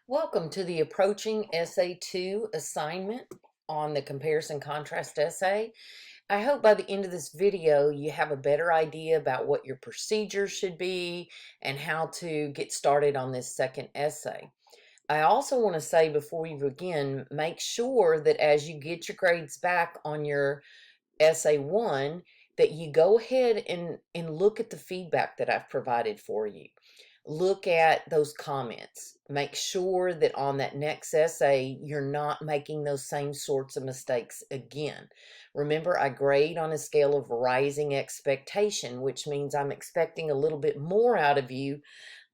Welcome to the approaching Essay 2 assignment on the comparison contrast essay. I hope by the end of this video you have a better idea about what your procedure should be and how to get started on this second essay. I also want to say before we begin, make sure that as you get your grades back on your essay 1, that you go ahead and look at the feedback that I've provided for you. Look at those comments. Make sure that on that next essay, you're not making those same sorts of mistakes again. Remember, I grade on a scale of rising expectation, which means I'm expecting a little bit more out of you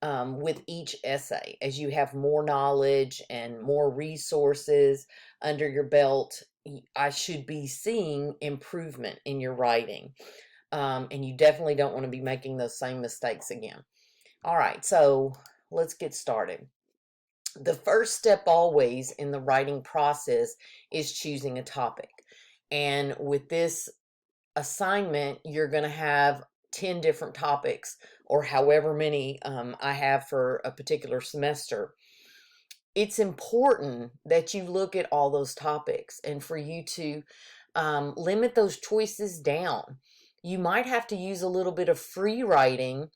with each essay. As you have more knowledge and more resources under your belt, I should be seeing improvement in your writing. And you definitely don't want to be making those same mistakes again. All right, so let's get started. The first step always in the writing process is choosing a topic. And with this assignment, you're going to have 10 different topics or however many I have for a particular semester. It's important that you look at all those topics and for you to limit those choices down. You might have to use a little bit of free writing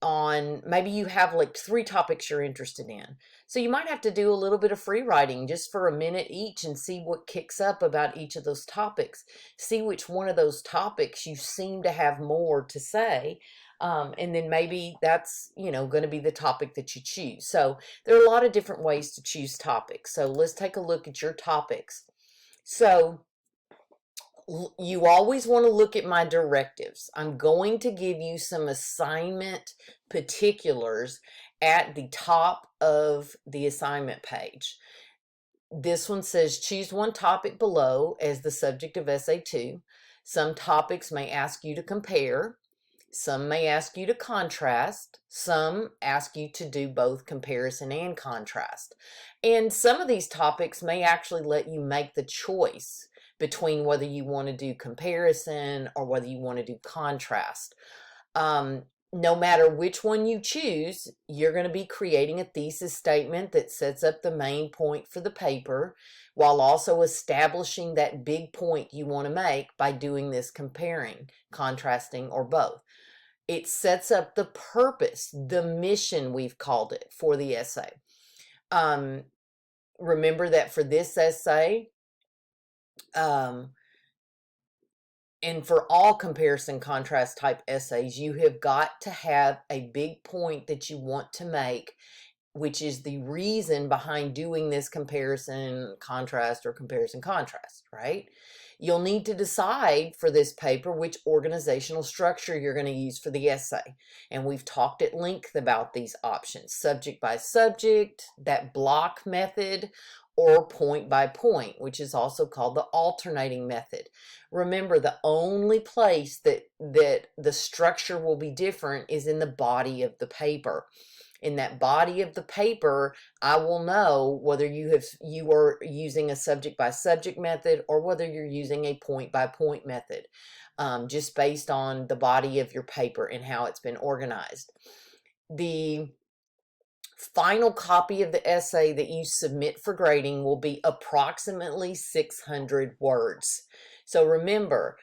on, maybe you have like 3 topics you're interested in. So you might have to do a little bit of free writing just for a minute each and see what kicks up about each of those topics. See which one of those topics you seem to have more to say. And then maybe that's, going to be the topic that you choose. So there are a lot of different ways to choose topics. So let's take a look at your topics. So you always want to look at my directives. I'm going to give you some assignment particulars at the top of the assignment page. This one says choose one topic below as the subject of essay 2. Some topics may ask you to compare. Some may ask you to contrast. Some ask you to do both comparison and contrast. And some of these topics may actually let you make the choice between whether you want to do comparison or whether you want to do contrast. No matter which one you choose, you're going to be creating a thesis statement that sets up the main point for the paper while also establishing that big point you want to make by doing this comparing, contrasting, or both. It sets up the purpose, the mission, we've called it, for the essay. Remember that for this essay, and for all comparison contrast type essays, you have got to have a big point that you want to make, which is the reason behind doing this comparison contrast or comparison contrast, right? You'll need to decide for this paper which organizational structure you're going to use for the essay. And we've talked at length about these options: subject by subject, that block method, or point by point, which is also called the alternating method. Remember, the only place that the structure will be different is in the body of the paper. In that body of the paper, I will know whether you are using a subject by subject method or whether you're using a point by point method, just based on the body of your paper and how it's been organized. The final copy of the essay that you submit for grading will be approximately 600 words. So remember,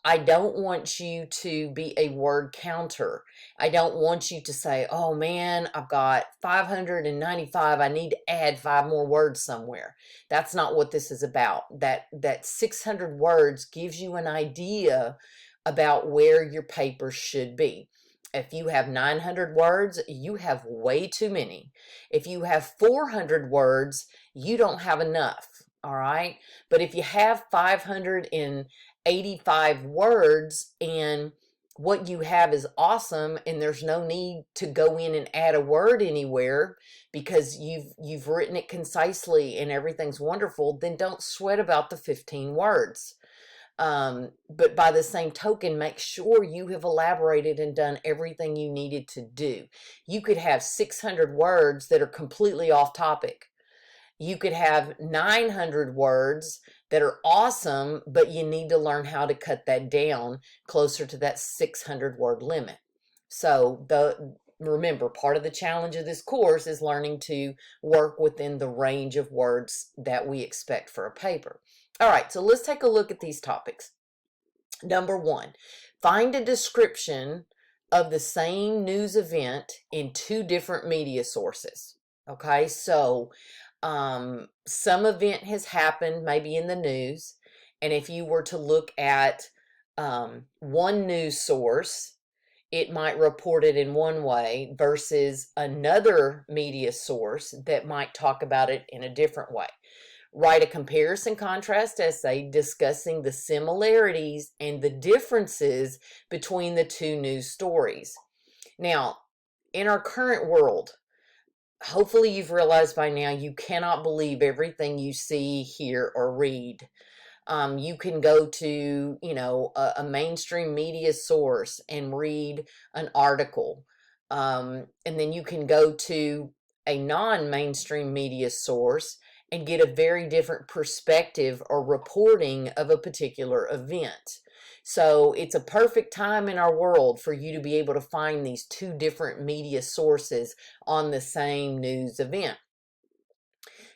I don't want you to be a word counter. I don't want you to say, oh man, I've got 595. I need to add 5 more words somewhere. That's not what this is about. That 600 words gives you an idea about where your paper should be. If you have 900 words, you have way too many. If you have 400 words, you don't have enough, all right? But if you have 585 words and what you have is awesome and there's no need to go in and add a word anywhere because you've written it concisely and everything's wonderful, then don't sweat about the 15 words. But by the same token, make sure you have elaborated and done everything you needed to do. You could have 600 words that are completely off topic. You could have 900 words that are awesome, but you need to learn how to cut that down closer to that 600 word limit. So remember, part of the challenge of this course is learning to work within the range of words that we expect for a paper. All right, so let's take a look at these topics. Number 1, find a description of the same news event in 2 different media sources. Okay, so some event has happened maybe in the news, and if you were to look at one news source, it might report it in one way versus another media source that might talk about it in a different way. Write a comparison contrast essay discussing the similarities and the differences between the 2 news stories. Now, in our current world, hopefully you've realized by now you cannot believe everything you see, hear, or read. You can go to, a mainstream media source and read an article. And then you can go to a non-mainstream media source and get a very different perspective or reporting of a particular event. So it's a perfect time in our world for you to be able to find these 2 different media sources on the same news event.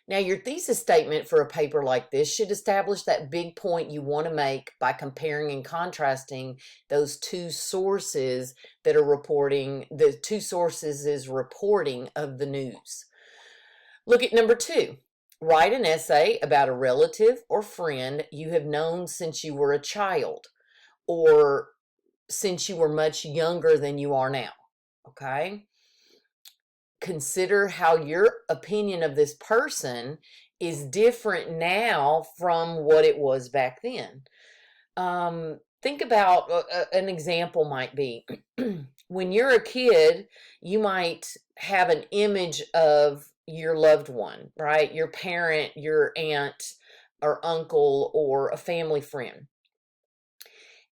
Now, your thesis statement for a paper like this should establish that big point you want to make by comparing and contrasting those 2 sources that are reporting, the 2 sources is reporting of the news. Look at number 2. Write an essay about a relative or friend you have known since you were a child or since you were much younger than you are now. Okay? Consider how your opinion of this person is different now from what it was back then. Think about an example might be when you're a kid, you might have an image of your loved one, right? Your parent, your aunt or uncle, or a family friend.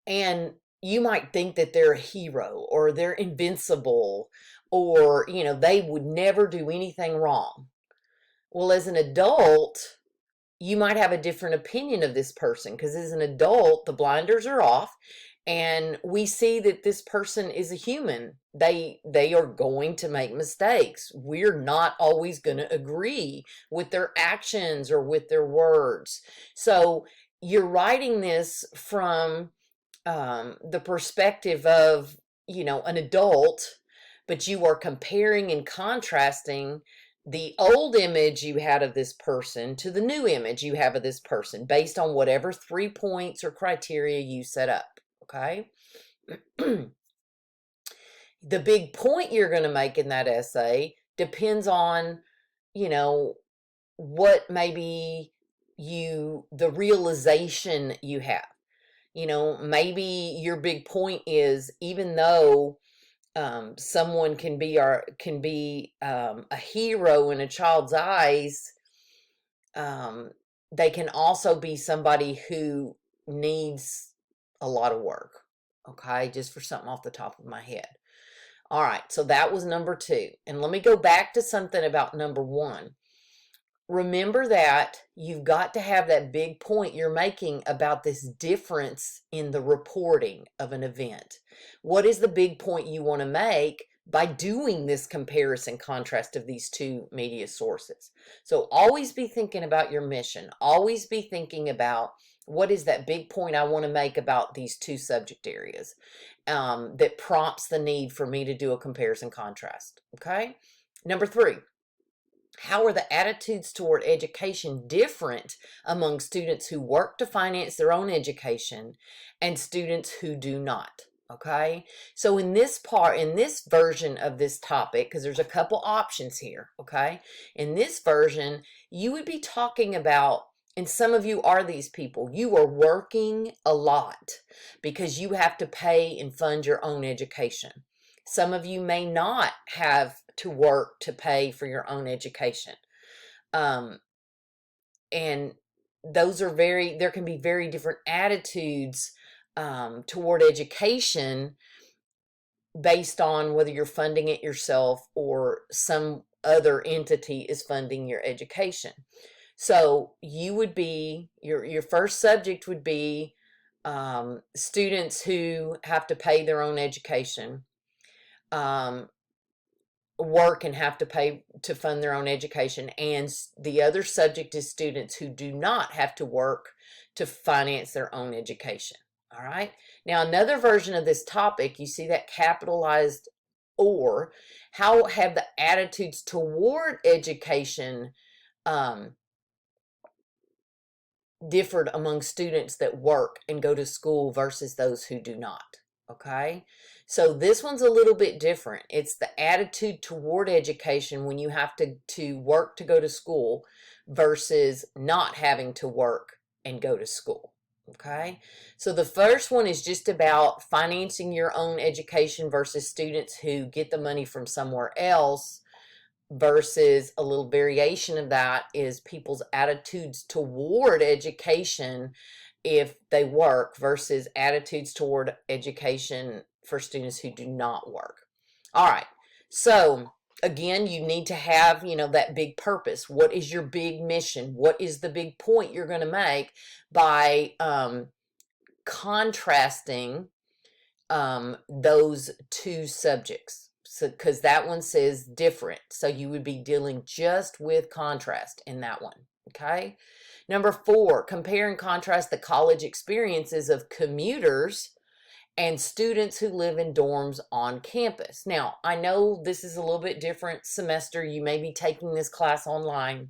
And you might think that they're a hero or they're invincible or, they would never do anything wrong. Well, as an adult, you might have a different opinion of this person because as an adult, the blinders are off and we see that this person is a human. They are going to make mistakes. We're not always going to agree with their actions or with their words. So you're writing this from the perspective of, an adult, but you are comparing and contrasting the old image you had of this person to the new image you have of this person based on whatever 3 points or criteria you set up. Okay. The big point you're going to make in that essay depends on, what maybe the realization you have. Maybe your big point is even though someone can be a hero in a child's eyes, they can also be somebody who needs a lot of work. Okay, just for something off the top of my head. All right, so that was number 2. And let me go back to something about number 1. Remember that you've got to have that big point you're making about this difference in the reporting of an event. What is the big point you want to make by doing this comparison contrast of these 2 media sources? So always be thinking about your mission. Always be thinking about what is that big point I want to make about these 2 subject areas that prompts the need for me to do a comparison contrast. Okay? Number 3. How are the attitudes toward education different among students who work to finance their own education and students who do not? Okay, so in this version of this topic, because there's a couple options here, okay, in this version, you would be talking about, and some of you are these people, you are working a lot because you have to pay and fund your own education. Some of you may not have to work to pay for your own education. And those are there can be very different attitudes toward education based on whether you're funding it yourself or some other entity is funding your education. So you would be, your first subject would be students who have to pay their own education. work and have to pay to fund their own education, and the other subject is students who do not have to work to finance their own education. All right. Now, another version of this topic, you see that capitalized or. How have the attitudes toward education differed among students that work and go to school versus those who do not? Okay, so this one's a little bit different. It's the attitude toward education when you have to work to go to school versus not having to work and go to school. Okay, so the first one is just about financing your own education versus students who get the money from somewhere else, versus a little variation of that is people's attitudes toward education if they work versus attitudes toward education for students who do not work. All right, so again, you need to have, that big purpose. What is your big mission? What is the big point you're going to make by contrasting those two subjects? So, because that one says different, so you would be dealing just with contrast in that one. Okay. Number 4, compare and contrast the college experiences of commuters and students who live in dorms on campus. Now, I know this is a little bit different semester. You may be taking this class online,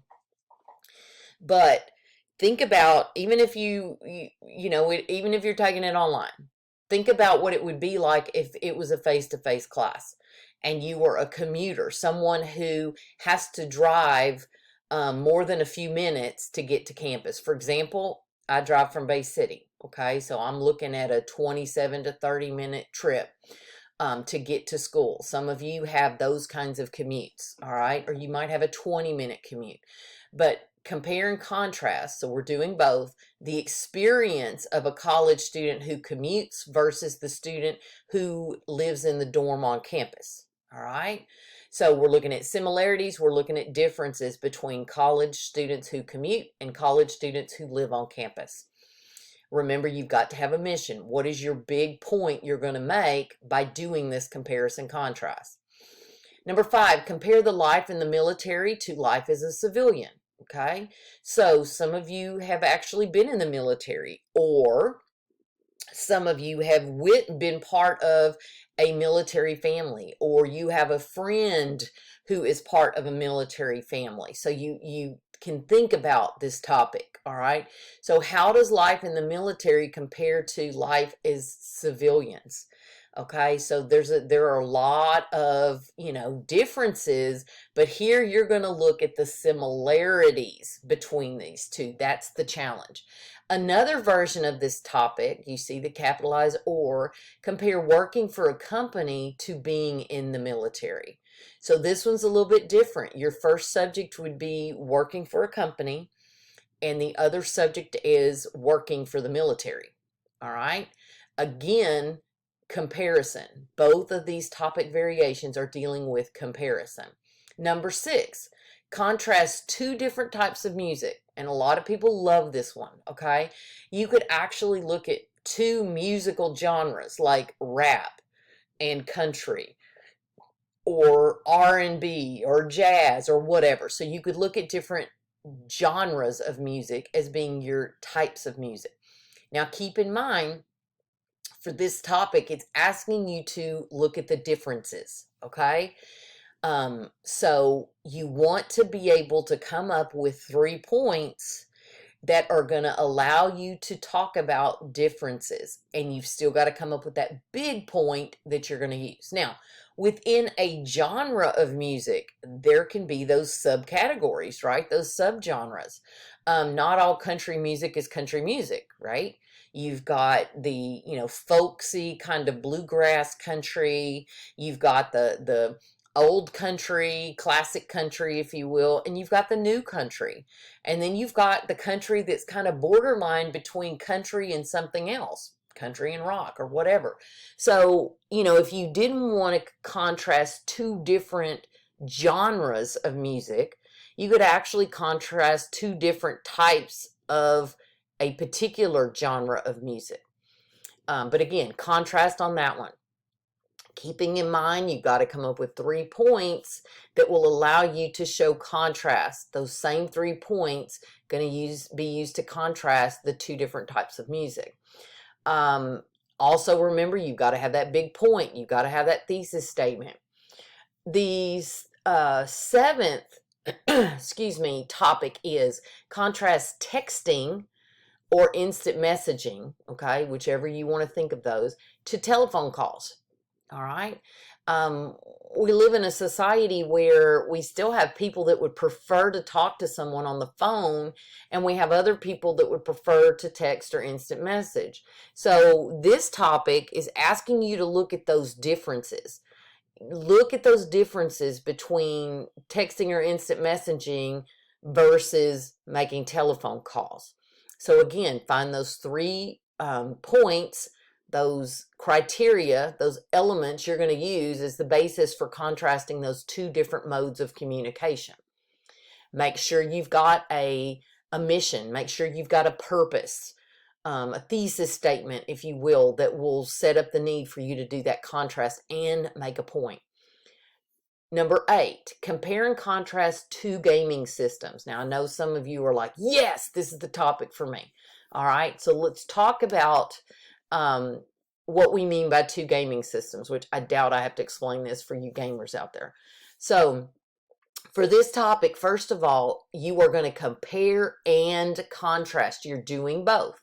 but think about, even if even if you're taking it online, think about what it would be like if it was a face-to-face class and you were a commuter, someone who has to drive more than a few minutes to get to campus. For example, I drive from Bay City, okay? So I'm looking at a 27 to 30-minute trip to get to school. Some of you have those kinds of commutes, all right? Or you might have a 20-minute commute. But compare and contrast, so we're doing both, the experience of a college student who commutes versus the student who lives in the dorm on campus. All right, so we're looking at similarities, we're looking at differences between college students who commute and college students who live on campus. Remember, you've got to have a mission. What is your big point you're going to make by doing this comparison contrast? Number 5, compare the life in the military to life as a civilian. Okay, so some of you have actually been in the military, or some of you have been part of a military family, or you have a friend who is part of a military family. So you can think about this topic, all right? So how does life in the military compare to life as civilians? Okay, so there are a lot of, differences, but here you're going to look at the similarities between these two. That's the challenge. Another version of this topic, you see the capitalized or, compare working for a company to being in the military. So this one's a little bit different. Your first subject would be working for a company, and the other subject is working for the military. All right. Again, comparison. Both of these topic variations are dealing with comparison. Number 6, contrast 2 different types of music. And a lot of people love this one, okay? You could actually look at 2 musical genres like rap and country, or R&B or jazz or whatever. So you could look at different genres of music as being your types of music. Now keep in mind, for this topic, it's asking you to look at the differences, okay? So you want to be able to come up with 3 points that are going to allow you to talk about differences, and you've still got to come up with that big point that you're going to use. Now, within a genre of music, there can be those subcategories, right? Those subgenres. Not all country music is country music, right? You've got the, folksy kind of bluegrass country. You've got the old country, classic country, if you will, and you've got the new country. And then you've got the country that's kind of borderline between country and something else, country and rock or whatever. So, if you didn't want to contrast 2 different genres of music, you could actually contrast 2 different types of a particular genre of music. But again, contrast on that one. Keeping in mind, you've got to come up with 3 points that will allow you to show contrast. Those same 3 points going to be used to contrast the 2 different types of music. Also remember, you've got to have that big point. You've got to have that thesis statement. The 7th, excuse me, topic is contrast texting or instant messaging, okay, whichever you want to think of those, to telephone calls. All right. We live in a society where we still have people that would prefer to talk to someone on the phone, and we have other people that would prefer to text or instant message. So this topic is asking you to look at those differences. Look at those differences between texting or instant messaging versus making telephone calls. So again, find those 3 points, those criteria, those elements you're going to use as the basis for contrasting those 2 different modes of communication. Make sure you've got a mission. Make sure you've got a purpose, a thesis statement, if you will, that will set up the need for you to do that contrast and make a point. Number 8, compare and contrast 2 gaming systems. Now, I know some of you are like, yes, this is the topic for me. All right, so let's talk about what we mean by 2 gaming systems, which I doubt I have to explain this for you gamers out there. So for this topic, first of all, you are going to compare and contrast. You're doing both.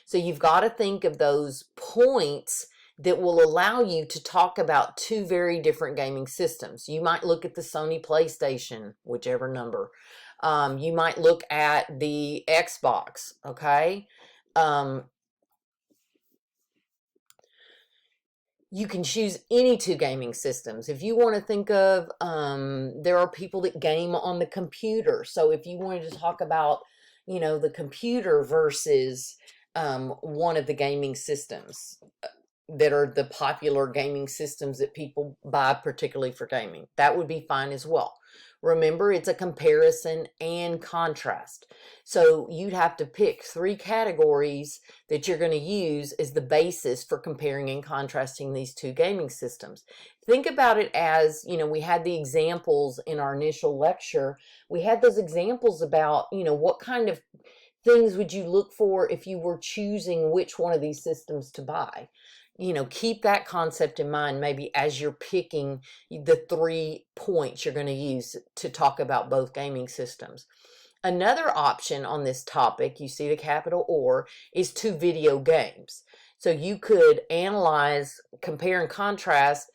So you've got to think of those points that will allow you to talk about 2 very different gaming systems. You might look at the Sony PlayStation, whichever number. You might look at the Xbox, okay? You can choose any 2 gaming systems. If you want to think of, there are people that game on the computer. So if you wanted to talk about, you know, the computer versus one of the gaming systems that are the popular gaming systems that people buy particularly for gaming, that would be fine as well. Remember, it's a comparison and contrast. So you'd have to pick 3 categories that you're going to use as the basis for comparing and contrasting these 2 gaming systems. Think about it as, you know, we had the examples in our initial lecture. We had those examples about, you know, what kind of things would you look for if you were choosing which one of these systems to buy. You know, keep that concept in mind maybe as you're picking the 3 points you're going to use to talk about both gaming systems. Another option on this topic, you see the capital OR, is 2 video games. So you could analyze, compare, and contrast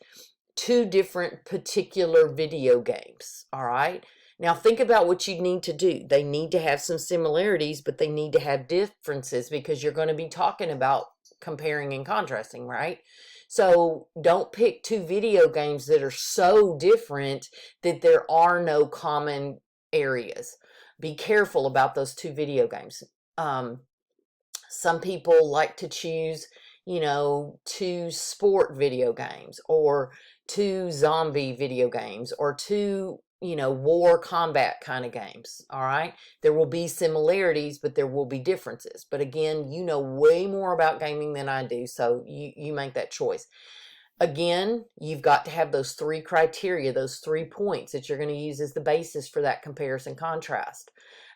2 different particular video games, all right? Now think about what you need to do. They need to have some similarities, but they need to have differences because you're going to be talking about comparing and contrasting, right? So don't pick 2 video games that are so different that there are no common areas. Be careful about those 2 video games. Some people like to choose, you know, 2 sport video games or 2 zombie video games or 2, you know, war combat kind of games. All right. There will be similarities, but there will be differences. But again, you know way more about gaming than I do. So you make that choice. Again, you've got to have those 3 criteria, those 3 points that you're going to use as the basis for that comparison contrast.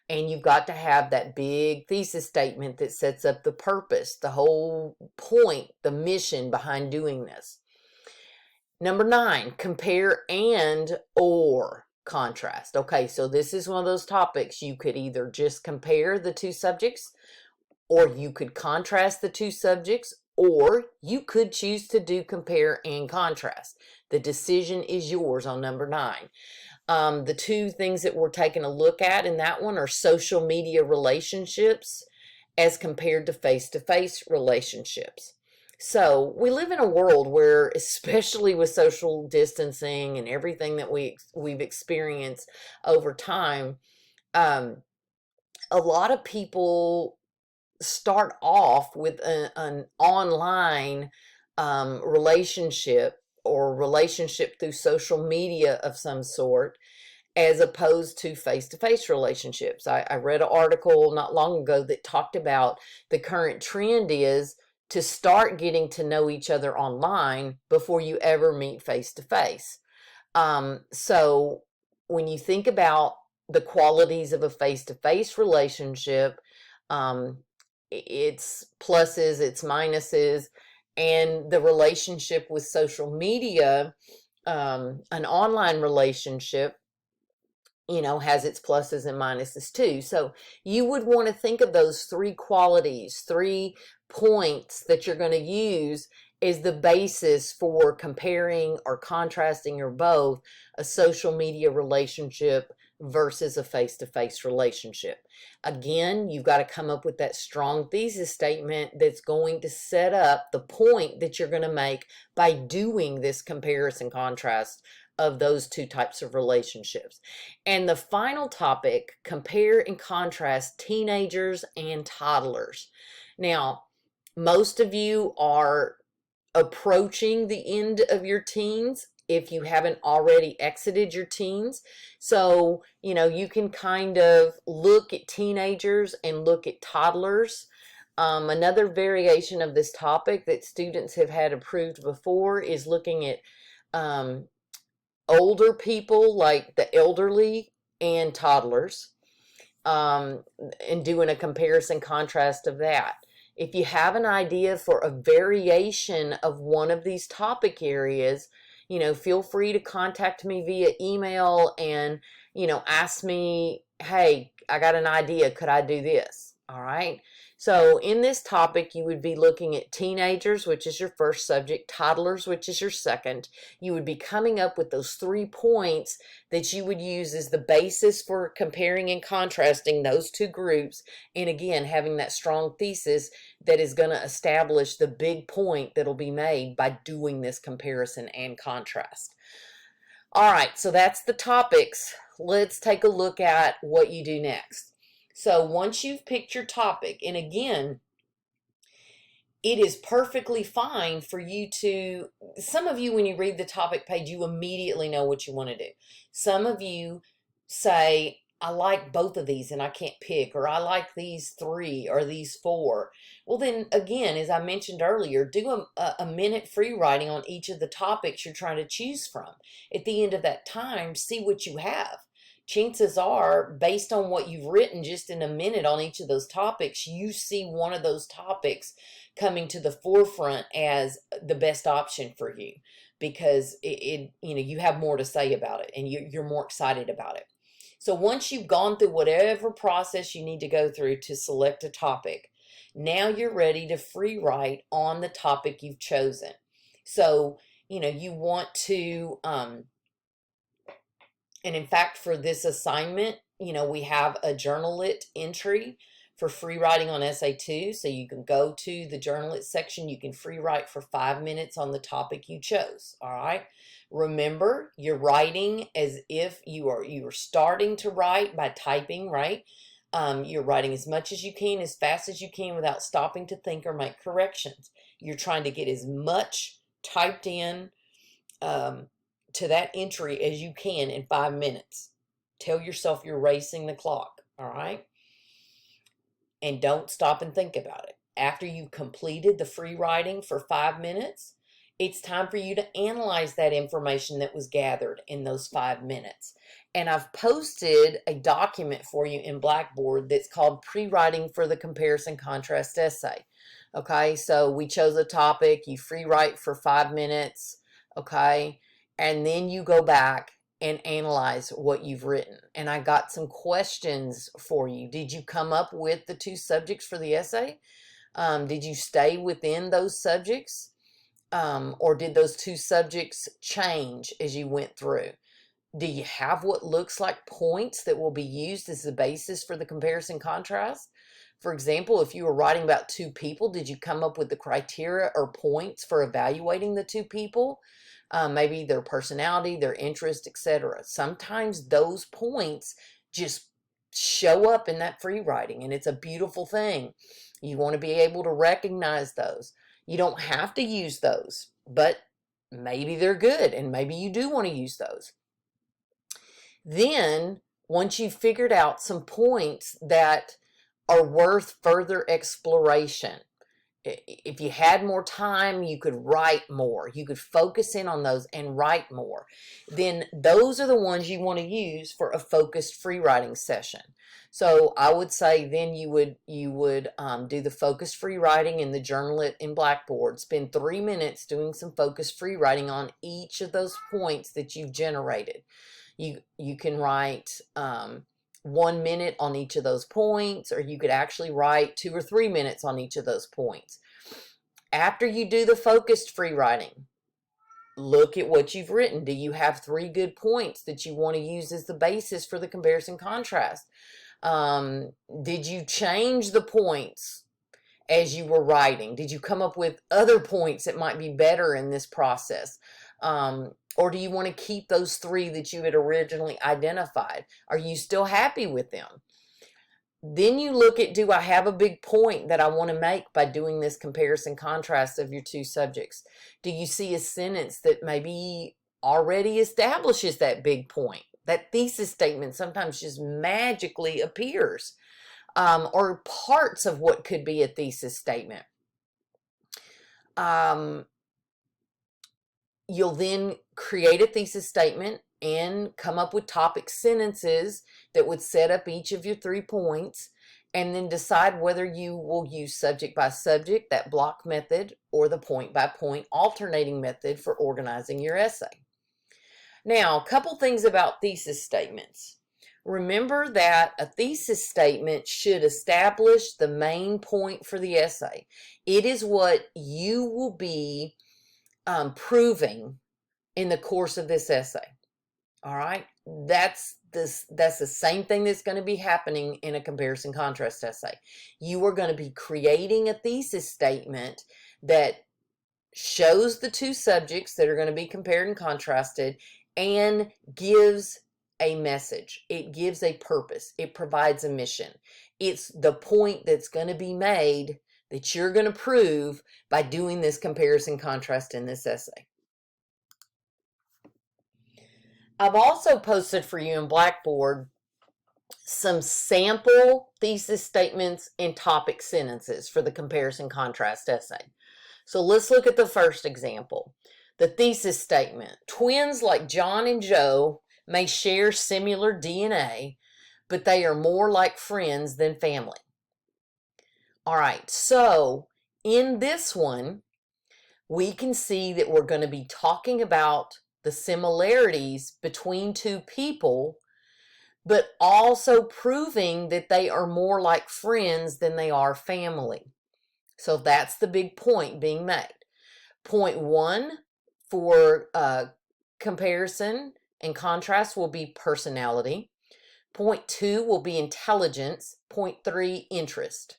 And you've got to have that big thesis statement that sets up the purpose, the whole point, the mission behind doing this. Number 9, compare and or contrast. Okay, so this is one of those topics. You could either just compare the 2 subjects, or you could contrast the 2 subjects, or you could choose to do compare and contrast. The decision is yours on number 9. The 2 things that we're taking a look at in that one are social media relationships as compared to face-to-face relationships. So we live in a world where, especially with social distancing and everything that we've experienced over time, a lot of people start off with an online relationship or relationship through social media of some sort, as opposed to face-to-face relationships. I read an article not long ago that talked about the current trend is to start getting to know each other online before you ever meet face to face. So when you think about the qualities of a face-to-face relationship, its pluses, its minuses, and the relationship with social media, an online relationship, has its pluses and minuses too. So you would want to think of those three qualities, 3 points that you're going to use as the basis for comparing or contrasting or both a social media relationship versus a face-to-face relationship. Again, you've got to come up with that strong thesis statement that's going to set up the point that you're going to make by doing this comparison contrast of those 2 types of relationships. And the final topic, compare and contrast teenagers and toddlers. Now, most of you are approaching the end of your teens if you haven't already exited your teens. So, you can kind of look at teenagers and look at toddlers. Another variation of this topic that students have had approved before is looking at older people, like the elderly and toddlers, and doing a comparison contrast of that. If you have an idea for a variation of one of these topic areas, feel free to contact me via email and, ask me, hey, I got an idea. Could I do this? All right. So in this topic, you would be looking at teenagers, which is your first subject, toddlers, which is your second. You would be coming up with those 3 points that you would use as the basis for comparing and contrasting those 2 groups. And again, having that strong thesis that is going to establish the big point that'll be made by doing this comparison and contrast. All right, so that's the topics. Let's take a look at what you do next. So once you've picked your topic, and again, it is perfectly fine for you to, some of you, when you read the topic page, you immediately know what you want to do. Some of you say, I like both of these and I can't pick, or I like these 3 or these 4. Well, then again, as I mentioned earlier, do a minute free writing on each of the topics you're trying to choose from. At the end of that time, see what you have. Chances are, based on what you've written just in a minute on each of those topics, you see one of those topics coming to the forefront as the best option for you, because you have more to say about it and you're more excited about it. So once you've gone through whatever process you need to go through to select a topic, now you're ready to free write on the topic you've chosen. So, you want to, and in fact, for this assignment, we have a Journalit entry for free writing on Essay 2. So you can go to the Journalit section. You can free write for 5 minutes on the topic you chose. All right. Remember, you're writing as if you are starting to write by typing, right? You're writing as much as you can, as fast as you can, without stopping to think or make corrections. You're trying to get as much typed in to that entry as you can in 5 minutes. Tell yourself you're racing the clock, all right? And don't stop and think about it. After you've completed the free writing for 5 minutes, it's time for you to analyze that information that was gathered in those 5 minutes. And I've posted a document for you in Blackboard that's called Prewriting for the Comparison Contrast Essay. Okay, so we chose a topic, you free write for 5 minutes, okay? And then you go back and analyze what you've written. And I got some questions for you. Did you come up with the 2 subjects for the essay? Did you stay within those subjects? Or did those 2 subjects change as you went through? Do you have what looks like points that will be used as the basis for the comparison contrast? For example, if you were writing about 2 people, did you come up with the criteria or points for evaluating the 2 people? Maybe their personality, their interest, etc. Sometimes those points just show up in that free writing, and it's a beautiful thing. You want to be able to recognize those. You don't have to use those, but maybe they're good, and maybe you do want to use those. Then, once you've figured out some points that are worth further exploration, if you had more time, you could write more. You could focus in on those and write more. Then those are the ones you want to use for a focused free writing session. So I would say then you would do the focused free writing in the Journal in Blackboard. Spend 3 minutes doing some focused free writing on each of those points that you've generated. You can write 1 minute on each of those points, or you could actually write 2 or 3 minutes on each of those points. After you do the focused free writing, look at what you've written. Do you have 3 good points that you want to use as the basis for the comparison contrast? Did you change the points as you were writing? Did you come up with other points that might be better in this process? Or do you want to keep those 3 that you had originally identified? Are you still happy with them? Then you look at, do I have a big point that I want to make by doing this comparison contrast of your 2 subjects? Do you see a sentence that maybe already establishes that big point? That thesis statement sometimes just magically appears, or parts of what could be a thesis statement. You'll then create a thesis statement and come up with topic sentences that would set up each of your 3 points, and then decide whether you will use subject by subject, that block method, or the point by point alternating method for organizing your essay. Now, a couple things about thesis statements. Remember that a thesis statement should establish the main point for the essay. It is what you will be proving in the course of this essay. All right, that's the same thing that's going to be happening in a comparison contrast essay. You are going to be creating a thesis statement that shows the 2 subjects that are going to be compared and contrasted, and gives a message. It gives a purpose. It provides a mission. It's the point that's going to be made that you're going to prove by doing this comparison contrast in this essay. I've also posted for you in Blackboard some sample thesis statements and topic sentences for the comparison contrast essay. So let's look at the first example. The thesis statement: twins like John and Joe may share similar DNA, but they are more like friends than family. All right, so in this one, we can see that we're going to be talking about the similarities between 2 people, but also proving that they are more like friends than they are family. So that's the big point being made. Point 1 for comparison and contrast will be personality. Point 2 will be intelligence. Point 3, interest.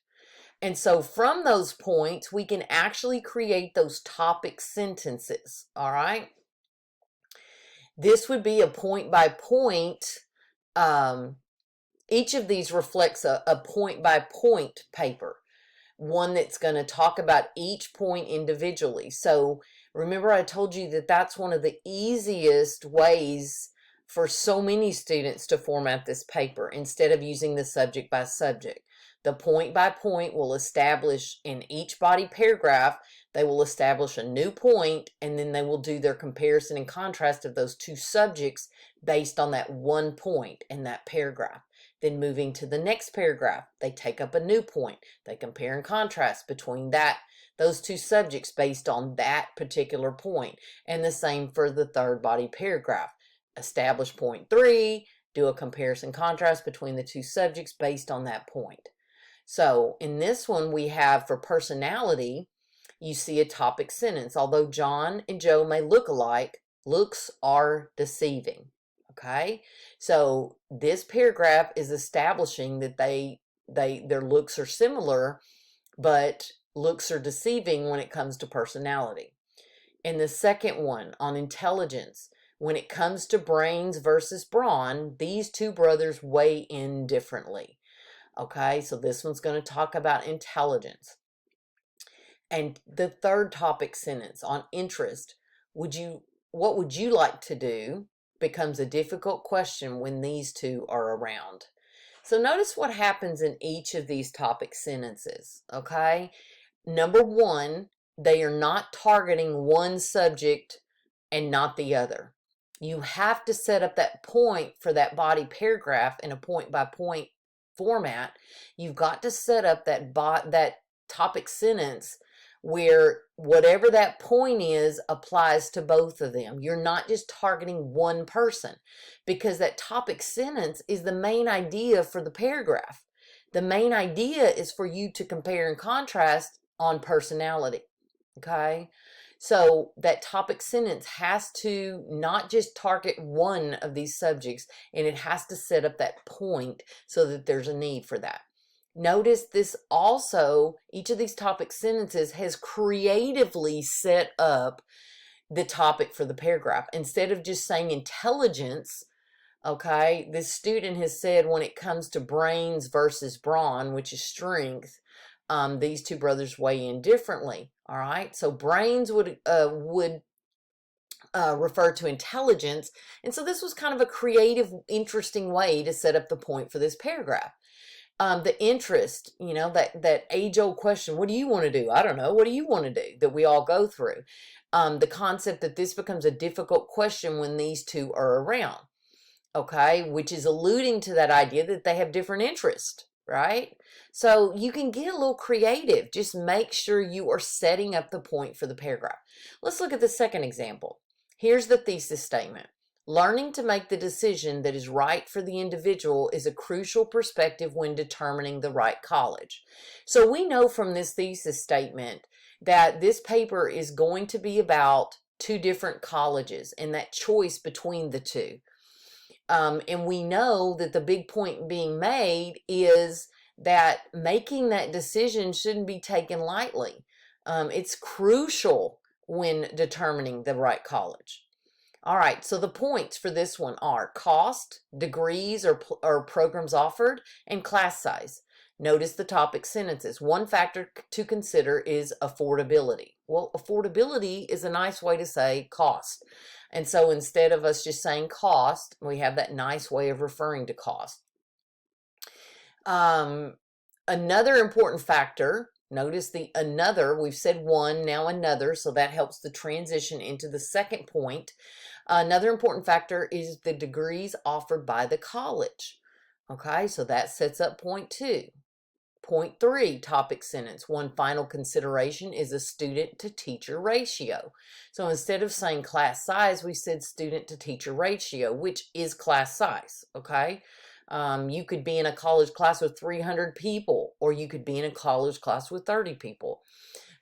And so from those points, we can actually create those topic sentences. All right. This would be a point by point. Each of these reflects a point by point paper, one that's going to talk about each point individually. So remember, I told you that that's one of the easiest ways for so many students to format this paper instead of using the subject by subject. The point by point will establish in each body paragraph, they will establish a new point, and then they will do their comparison and contrast of those 2 subjects based on that one point in that paragraph. Then moving to the next paragraph, they take up a new point. They compare and contrast between those 2 subjects based on that particular point. And the same for the third body paragraph. Establish point 3, do a comparison contrast between the 2 subjects based on that point. So in this one, we have for personality, you see a topic sentence. Although John and Joe may look alike, looks are deceiving. Okay, so this paragraph is establishing that their looks are similar, but looks are deceiving when it comes to personality. In the second one, on intelligence, when it comes to brains versus brawn, these 2 brothers weigh in differently. Okay, so this one's going to talk about intelligence. And the third topic sentence on interest, what would you like to do, becomes a difficult question when these 2 are around. So notice what happens in each of these topic sentences, okay? number one, they are not targeting one subject and not the other. You have to set up that point for that body paragraph in a point by point format. You've got to set up that topic sentence where whatever that point is applies to both of them. You're not just targeting one person, because that topic sentence is the main idea for the paragraph. The main idea is for you to compare and contrast on personality. Okay, so that topic sentence has to not just target one of these subjects, and it has to set up that point so that there's a need for that. Notice this also, each of these topic sentences has creatively set up the topic for the paragraph. Instead of just saying intelligence, okay, this student has said when it comes to brains versus brawn, which is strength, these two brothers weigh in differently. All right, so brains would refer to intelligence, and so this was kind of a creative, interesting way to set up the point for this paragraph. The interest, that age-old question, what do you want to do? I don't know. What do you want to do? That we all go through. The concept that this becomes a difficult question when these two are around, okay, which is alluding to that idea that they have different interests, right? So you can get a little creative. Just make sure you are setting up the point for the paragraph. Let's look at the second example. Here's the thesis statement. Learning to make the decision that is right for the individual is a crucial perspective when determining the right college. So we know from this thesis statement that this paper is going to be about two different colleges and that choice between the two. And we know that the big point being made is that making that decision shouldn't be taken lightly. It's crucial when determining the right college. All right, so the points for this one are cost, degrees or programs offered, and class size. Notice the topic sentences. One factor to consider is affordability. Well, affordability is a nice way to say cost. And so instead of us just saying cost, we have that nice way of referring to cost. Another important factor, notice the another, we've said one, now another, so that helps the transition into the second point. Another important factor is the degrees offered by the college. Okay, so that sets up point two. Point three, topic sentence. One final consideration is a student to teacher ratio. So instead of saying class size, we said student to teacher ratio, which is class size. Okay, you could be in a college class with 300 people, or you could be in a college class with 30 people.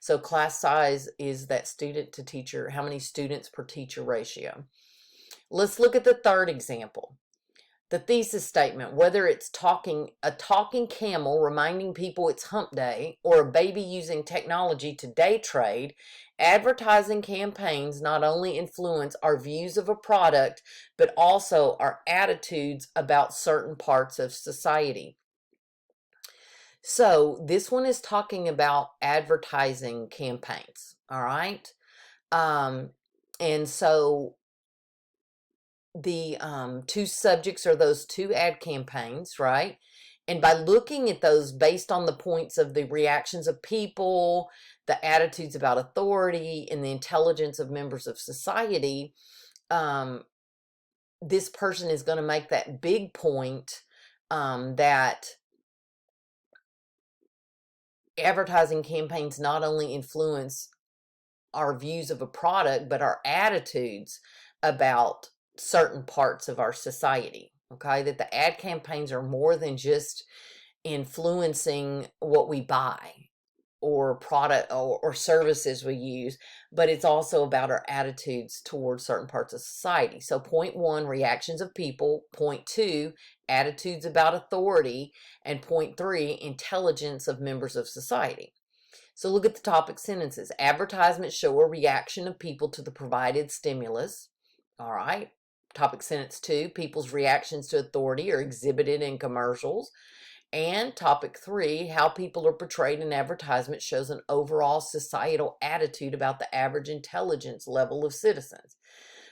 So class size is that student to teacher, how many students per teacher ratio. Let's look at the third example. The thesis statement, whether it's a talking camel reminding people it's hump day, or a baby using technology to day trade, advertising campaigns not only influence our views of a product, but also our attitudes about certain parts of society. So this one is talking about advertising campaigns, all right? And so the two subjects are those two ad campaigns, right? And by looking at those based on the points of the reactions of people, the attitudes about authority, and the intelligence of members of society, this person is going to make that big point that advertising campaigns not only influence our views of a product, but our attitudes about certain parts of our society. Okay, that the ad campaigns are more than just influencing what we buy or product or services we use, but it's also about our attitudes towards certain parts of society. So point one, reactions of people. Point two, attitudes about authority. And point three, intelligence of members of society. So look at the topic sentences. Advertisements show a reaction of people to the provided stimulus. All right. Topic sentence two, people's reactions to authority are exhibited in commercials. And topic three, how people are portrayed in advertisements shows an overall societal attitude about the average intelligence level of citizens.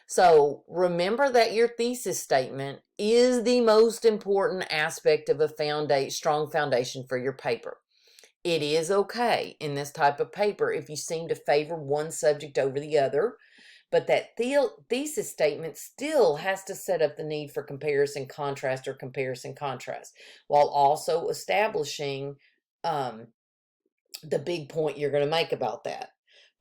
So remember that your thesis statement is the most important aspect of a strong foundation for your paper. It is okay in this type of paper if you seem to favor one subject over the other, but that thesis statement still has to set up the need for comparison contrast or comparison contrast, while also establishing the big point you're going to make about that.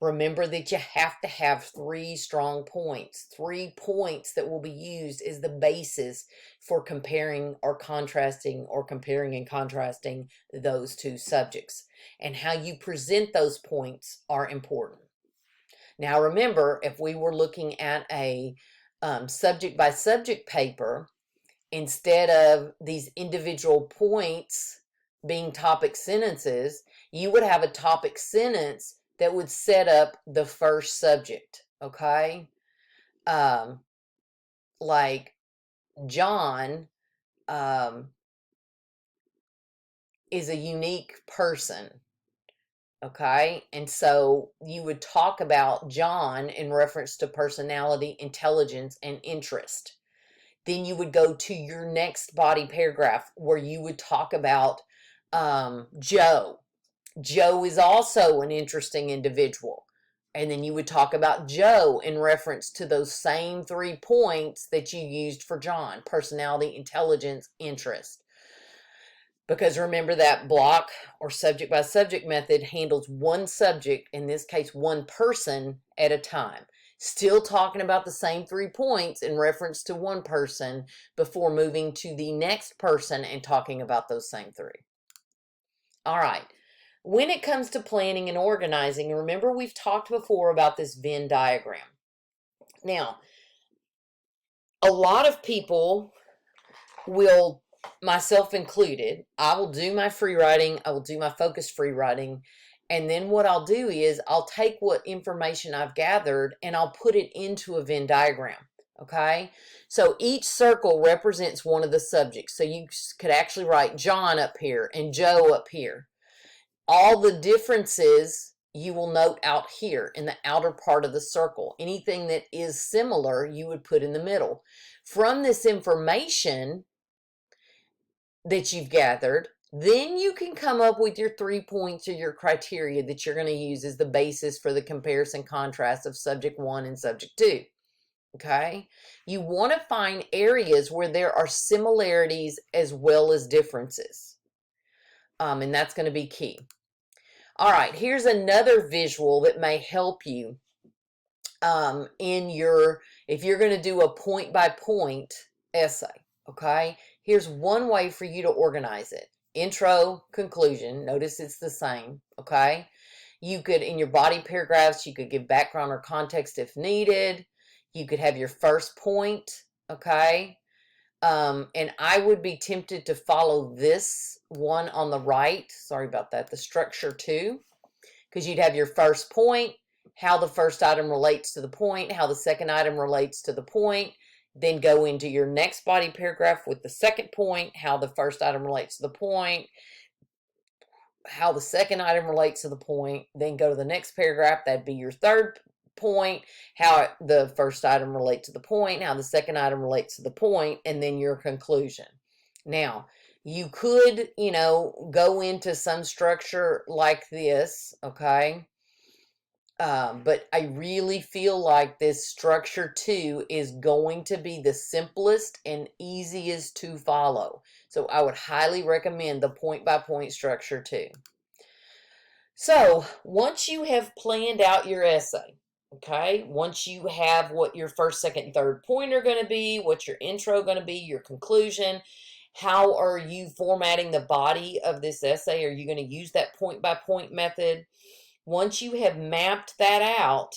Remember that you have to have 3 strong points, 3 points that will be used as the basis for comparing or contrasting or comparing and contrasting those 2 subjects. And how you present those points are important. Now remember, if we were looking at a subject by subject paper, instead of these individual points being topic sentences, you would have a topic sentence that would set up the first subject, okay? Like John is a unique person, okay? And so you would talk about John in reference to personality, intelligence, and interest. Then you would go to your next body paragraph where you would talk about Joe. Joe is also an interesting individual. And then you would talk about Joe in reference to those same 3 points that you used for John: personality, intelligence, interest. Because remember, that block or subject by subject method handles one subject, in this case one person, at a time. Still talking about the same 3 points in reference to one person before moving to the next person and talking about those same 3. All right. When it comes to planning and organizing, remember we've talked before about this Venn diagram. Now, a lot of people will, myself included, I will do my free writing, I will do my focused free writing, and then what I'll do is I'll take what information I've gathered and I'll put it into a Venn diagram, okay? So each circle represents one of the subjects. So you could actually write John up here and Joe up here. All the differences you will note out here in the outer part of the circle. Anything that is similar, you would put in the middle. From this information that you've gathered, then you can come up with your 3 points or your criteria that you're going to use as the basis for the comparison contrast of subject 1 and subject 2. Okay? You want to find areas where there are similarities as well as differences. And that's going to be key. All right, here's another visual that may help you if you're going to do a point-by-point essay, okay? Here's one way for you to organize it. Intro, conclusion. Notice it's the same, okay? You could, in your body paragraphs, you could give background or context if needed. You could have your first point, okay? And I would be tempted to follow this one on the right. Sorry about that. The structure 2, because you'd have your first point, how the first item relates to the point, how the second item relates to the point, then go into your next body paragraph with the second point, how the first item relates to the point, how the second item relates to the point, then go to the next paragraph. That'd be your third point, how the first item relates to the point, how the second item relates to the point, and then your conclusion. Now, you could, go into some structure like this, okay? But I really feel like this structure 2 is going to be the simplest and easiest to follow. So I would highly recommend the point-by-point structure 2. So once you have planned out your essay, okay, once you have what your first, second, and third point are going to be, what's your intro going to be, your conclusion, how are you formatting the body of this essay? Are you going to use that point-by-point method? Once you have mapped that out,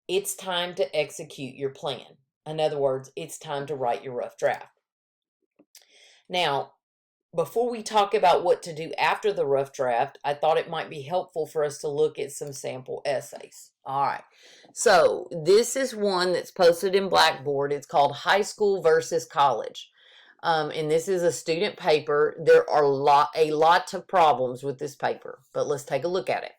it's time to execute your plan. In other words, it's time to write your rough draft. Now, before we talk about what to do after the rough draft, I thought it might be helpful for us to look at some sample essays. All right. So this is one that's posted in Blackboard. It's called High School versus College. And this is a student paper. There are a lot of problems with this paper, but let's take a look at it.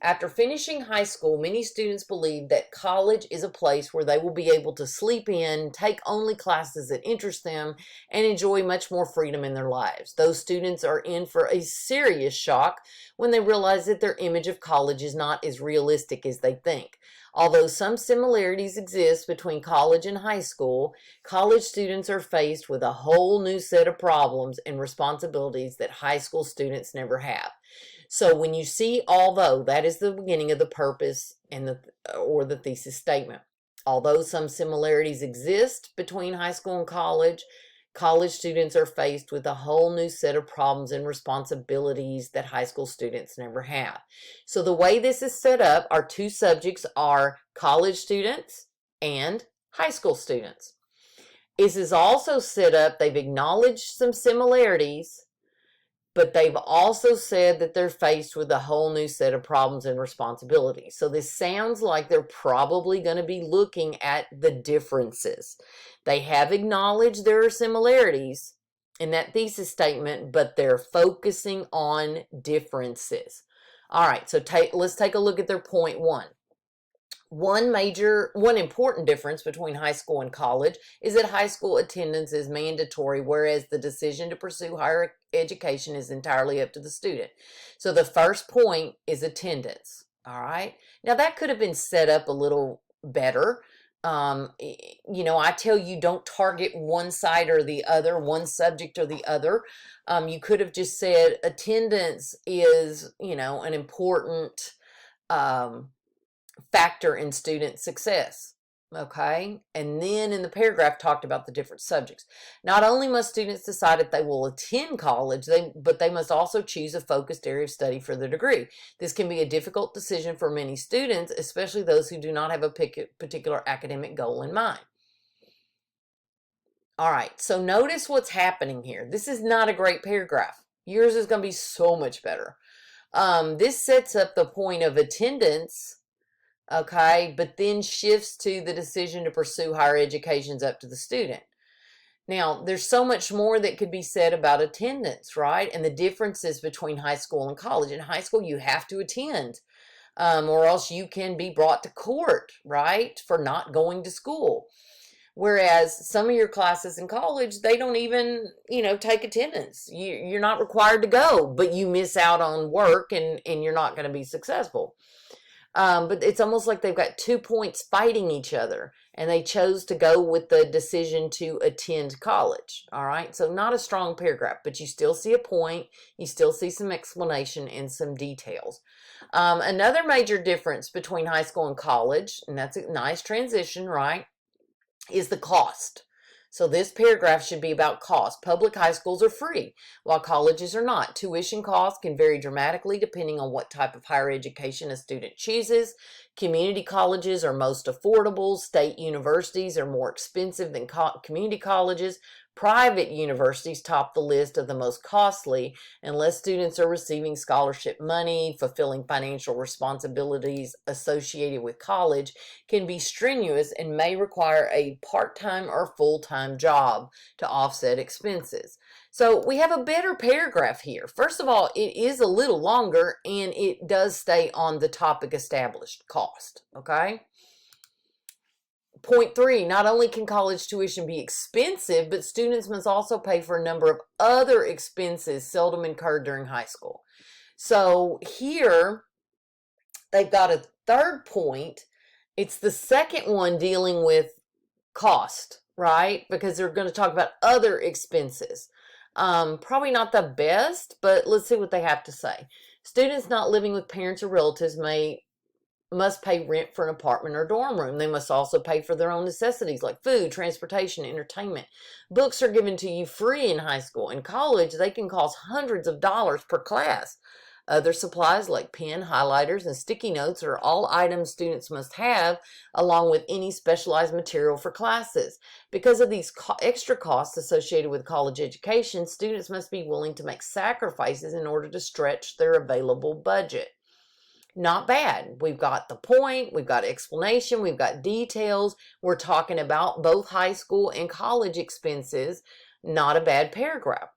After finishing high school, many students believe that college is a place where they will be able to sleep in, take only classes that interest them, and enjoy much more freedom in their lives. Those students are in for a serious shock when they realize that their image of college is not as realistic as they think. Although some similarities exist between college and high school, college students are faced with a whole new set of problems and responsibilities that high school students never have. So when you see although, that is the beginning of the purpose and the thesis statement. Although some similarities exist between high school and college, college students are faced with a whole new set of problems and responsibilities that high school students never have. So the way this is set up, our two subjects are college students and high school students. This is also set up, they've acknowledged some similarities, but they've also said that they're faced with a whole new set of problems and responsibilities. So this sounds like they're probably going to be looking at the differences. They have acknowledged there are similarities in that thesis statement, but they're focusing on differences. All right, so let's take a look at their point one. One important difference between high school and college is that high school attendance is mandatory, whereas the decision to pursue higher education is entirely up to the student. So the first point is attendance. All right. Now that could have been set up a little better. I tell you, don't target one side or the other, one subject or the other. You could have just said attendance is, an important factor in student success. Okay, and then in the paragraph talked about the different subjects. Not only must students decide if they will attend college, but they must also choose a focused area of study for their degree. This can be a difficult decision for many students, especially those who do not have a particular academic goal in mind. All right, so notice what's happening here. This is not a great paragraph. Yours is going to be so much better. This sets up the point of attendance, okay, but then shifts to the decision to pursue higher education is up to the student. Now, there's so much more that could be said about attendance, right? And the differences between high school and college. In high school, you have to attend, or else you can be brought to court, right, for not going to school. Whereas some of your classes in college, they don't even, take attendance. You're not required to go, but you miss out on work and you're not going to be successful. But it's almost like they've got 2 points fighting each other, and they chose to go with the decision to attend college. All right, so not a strong paragraph, but you still see a point, you still see some explanation and some details. Another major difference between high school and college, and that's a nice transition, right, is the cost. So this paragraph should be about cost. Public high schools are free, while colleges are not. Tuition costs can vary dramatically depending on what type of higher education a student chooses. Community colleges are most affordable. State universities are more expensive than community colleges. Private universities top the list of the most costly, unless students are receiving scholarship money. Fulfilling financial responsibilities associated with college can be strenuous and may require a part-time or full-time job to offset expenses. So we have a better paragraph here. First of all, it is a little longer and it does stay on the topic established, cost, okay? Point 3, not only can college tuition be expensive, but students must also pay for a number of other expenses seldom incurred during high school. So here, they've got a third point. It's the second one dealing with cost, right? Because they're going to talk about other expenses. Probably not the best, but let's see what they have to say. Students not living with parents or relatives must pay rent for an apartment or dorm room. They must also pay for their own necessities like food, transportation, entertainment. Books are given to you free in high school. In college, they can cost hundreds of dollars per class. Other supplies like pen, highlighters, and sticky notes are all items students must have, along with any specialized material for classes. Because of these extra costs associated with college education, students must be willing to make sacrifices in order to stretch their available budget. Not bad. We've got the point, we've got explanation, we've got details. We're talking about both high school and college expenses. Not a bad paragraph.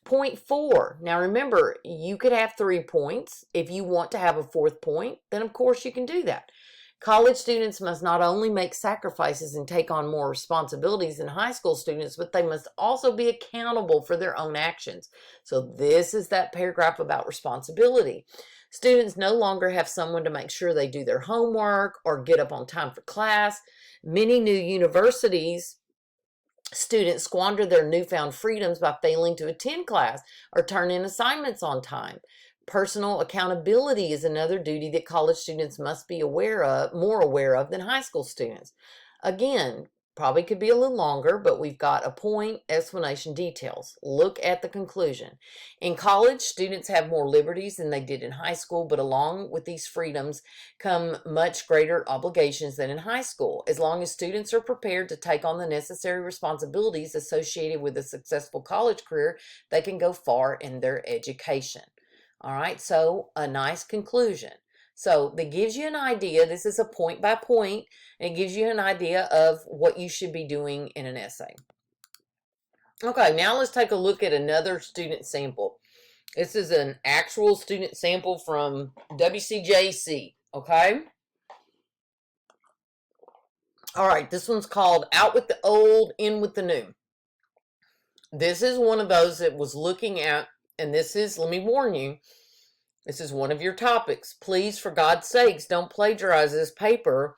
Point 4. Now remember, you could have 3 points. If you want to have a 4th point, then of course you can do that. College students must not only make sacrifices and take on more responsibilities than high school students, but they must also be accountable for their own actions. So this is that paragraph about responsibility. Students no longer have someone to make sure they do their homework or get up on time for class. Many new universities students squander their newfound freedoms by failing to attend class or turn in assignments on time. Personal accountability is another duty that college students must be more aware of than high school students. Again, probably could be a little longer, but we've got a point, explanation, details. Look at the conclusion. In college, students have more liberties than they did in high school, but along with these freedoms come much greater obligations than in high school. As long as students are prepared to take on the necessary responsibilities associated with a successful college career, they can go far in their education. All right, so a nice conclusion. So that gives you an idea. This is a point by point, and it gives you an idea of what you should be doing in an essay. Okay, now let's take a look at another student sample. This is an actual student sample from WCJC, okay? All right, this one's called Out with the Old, In with the New. This is one of those that was looking at, and this is, let me warn you, this is one of your topics. Please, for God's sakes, don't plagiarize this paper.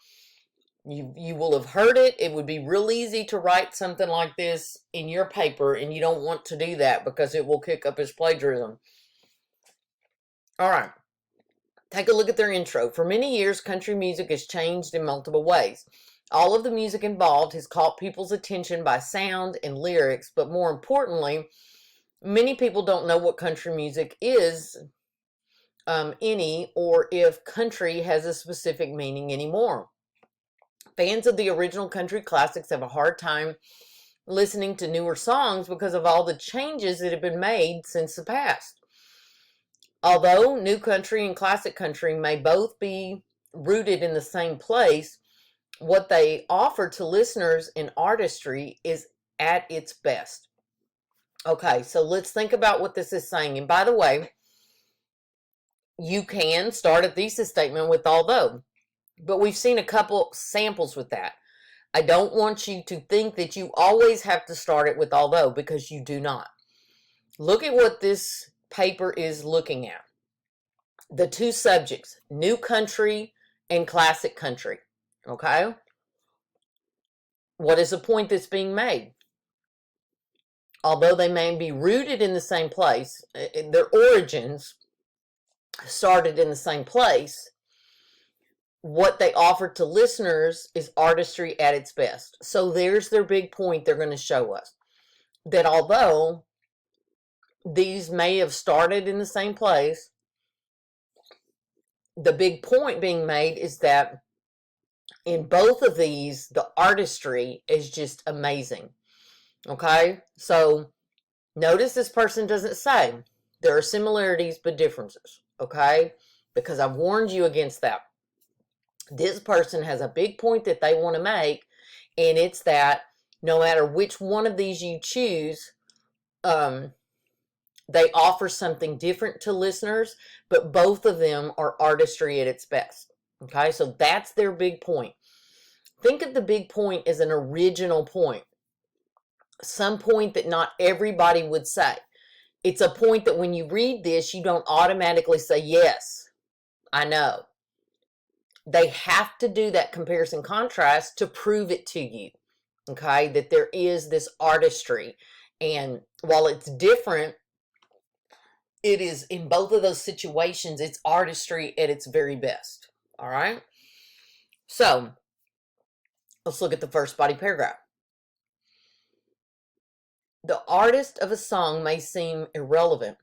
You will have heard it. It would be real easy to write something like this in your paper, and you don't want to do that because it will kick up as plagiarism. All right. Take a look at their intro. For many years, country music has changed in multiple ways. All of the music involved has caught people's attention by sound and lyrics, but more importantly, many people don't know what country music is, or if country has a specific meaning anymore. Fans of the original country classics have a hard time listening to newer songs because of all the changes that have been made since the past. Although new country and classic country may both be rooted in the same place, what they offer to listeners in artistry is at its best. Okay, so let's think about what this is saying. And by the way, you can start a thesis statement with although, but we've seen a couple samples with that. I don't want you to think that you always have to start it with although, because you do not. Look at what this paper is looking at. The two subjects, new country and classic country. Okay? What is the point that's being made? Although they may be rooted in the same place, their origins started in the same place, what they offer to listeners is artistry at its best. So there's their big point they're going to show us. That although these may have started in the same place, the big point being made is that in both of these, the artistry is just amazing. Okay? So notice this person doesn't say there are similarities but differences. Okay? Because I've warned you against that. This person has a big point that they want to make, and it's that no matter which one of these you choose, they offer something different to listeners, but both of them are artistry at its best. Okay, so that's their big point. Think of the big point as an original point, some point that not everybody would say. It's a point that when you read this, you don't automatically say, yes, I know. They have to do that comparison contrast to prove it to you, okay, that there is this artistry. And while it's different, it is in both of those situations, it's artistry at its very best. All right. So let's look at the first body paragraph. The artist of a song may seem irrelevant,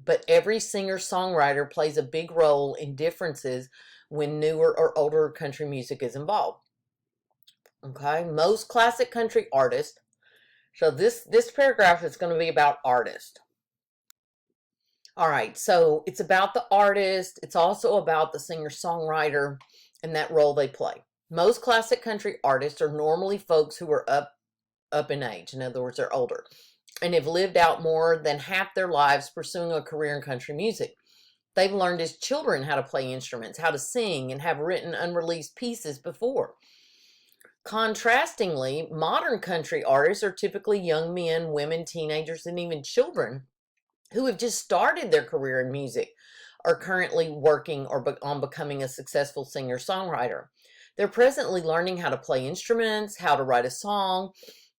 but every singer-songwriter plays a big role in differences when newer or older country music is involved. Okay, most classic country artists. So this paragraph is going to be about artists. All right, so it's about the artist. It's also about the singer-songwriter and that role they play. Most classic country artists are normally folks who are up in age. In other words, they're older. and have lived out more than half their lives pursuing a career in country music. They've learned as children how to play instruments, how to sing, and have written unreleased pieces before. Contrastingly, modern country artists are typically young men, women, teenagers, and even children who have just started their career in music, are currently working or on becoming a successful singer-songwriter. They're presently learning how to play instruments, how to write a song.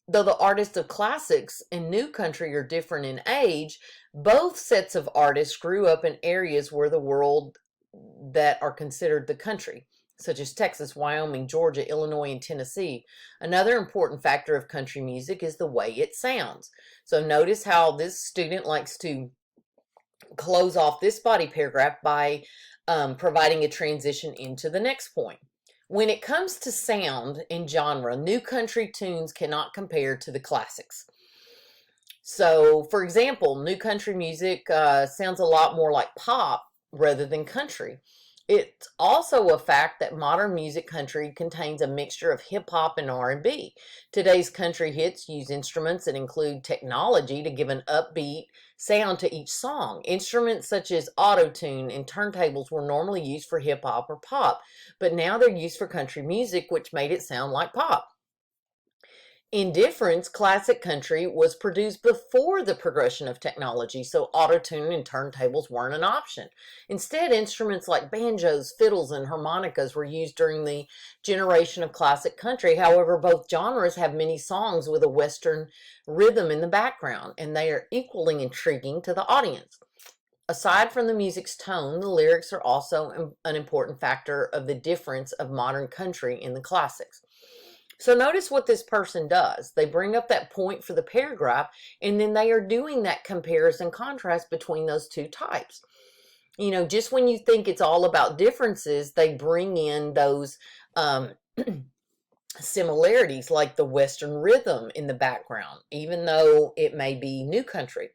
Though the artists of classics and new country are different in age, both sets of artists grew up in areas where the world that are considered the country, such as Texas, Wyoming, Georgia, Illinois, and Tennessee. Another important factor of country music is the way it sounds. So notice how this student likes to close off this body paragraph by providing a transition into the next point. When it comes to sound and genre, new country tunes cannot compare to the classics. So, for example, new country music sounds a lot more like pop rather than country. It's also a fact that modern music country contains a mixture of hip-hop and R&B. Today's country hits use instruments that include technology to give an upbeat sound to each song. Instruments such as auto-tune and turntables were normally used for hip-hop or pop, but now they're used for country music, which made it sound like pop. In difference, classic country was produced before the progression of technology, so auto-tune and turntables weren't an option. Instead, instruments like banjos, fiddles, and harmonicas were used during the generation of classic country. However, both genres have many songs with a Western rhythm in the background, and they are equally intriguing to the audience. Aside from the music's tone, the lyrics are also an important factor of the difference of modern country in the classics. So notice what this person does. They bring up that point for the paragraph, and then they are doing that comparison contrast between those two types. You know, just when you think it's all about differences, they bring in those similarities, like the Western rhythm in the background, even though it may be new country.